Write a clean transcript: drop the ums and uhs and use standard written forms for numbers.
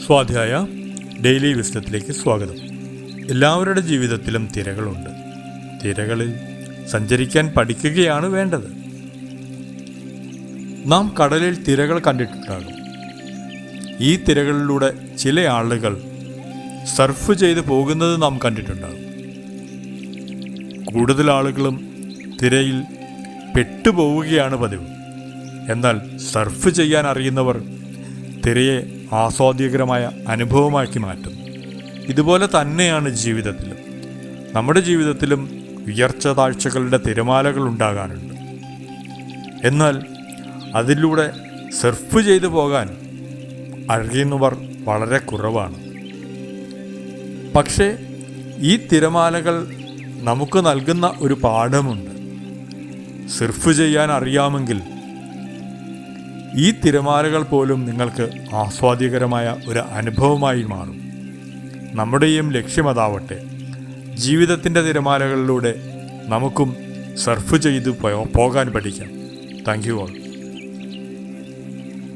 സ്വാധ്യായ ഡെയിലി വിസ്ഡത്തിലേക്ക് സ്വാഗതം. എല്ലാവരുടെ ജീവിതത്തിലും തിരകളുണ്ട്. തിരകളിൽ സഞ്ചരിക്കാൻ പഠിക്കുകയാണ് വേണ്ടത്. നാം കടലിൽ തിരകൾ കണ്ടിട്ടുണ്ടാകും. ഈ തിരകളിലൂടെ ചില ആളുകൾ സർഫ് ചെയ്ത് പോകുന്നത് നാം കണ്ടിട്ടുണ്ടാകും. കൂടുതൽ ആളുകളും തിരയിൽ പെട്ടുപോവുകയാണ് പതിവ്. എന്നാൽ സർഫ് ചെയ്യാൻ അറിയുന്നവർ തിരയെ ആസ്വാദ്യകരമായ അനുഭവമാക്കി മാറ്റുന്നു. ഇതുപോലെ തന്നെയാണ് ജീവിതത്തിലും. നമ്മുടെ ജീവിതത്തിലും ഉയർച്ച താഴ്ചകളുടെ തിരമാലകൾ ഉണ്ടാകാറുണ്ട്. എന്നാൽ അതിലൂടെ സർഫ് ചെയ്തു പോകാൻ അറിയുന്നവർ വളരെ കുറവാണ്. പക്ഷേ ഈ തിരമാലകൾ നമുക്ക് നൽകുന്ന ഒരു പാഠമുണ്ട്. സർഫ് ചെയ്യാൻ അറിയാമെങ്കിൽ ഈ തിരമാലകൾ പോലും നിങ്ങൾക്ക് ആസ്വാദ്യകരമായ ഒരു അനുഭവമായി മാറും. നമ്മുടെയും ലക്ഷ്യമതാവട്ടെ. ജീവിതത്തിൻ്റെ തിരമാലകളിലൂടെ നമുക്കും സർഫ് ചെയ്ത് പോകാൻ പഠിക്കാം. Thank you all.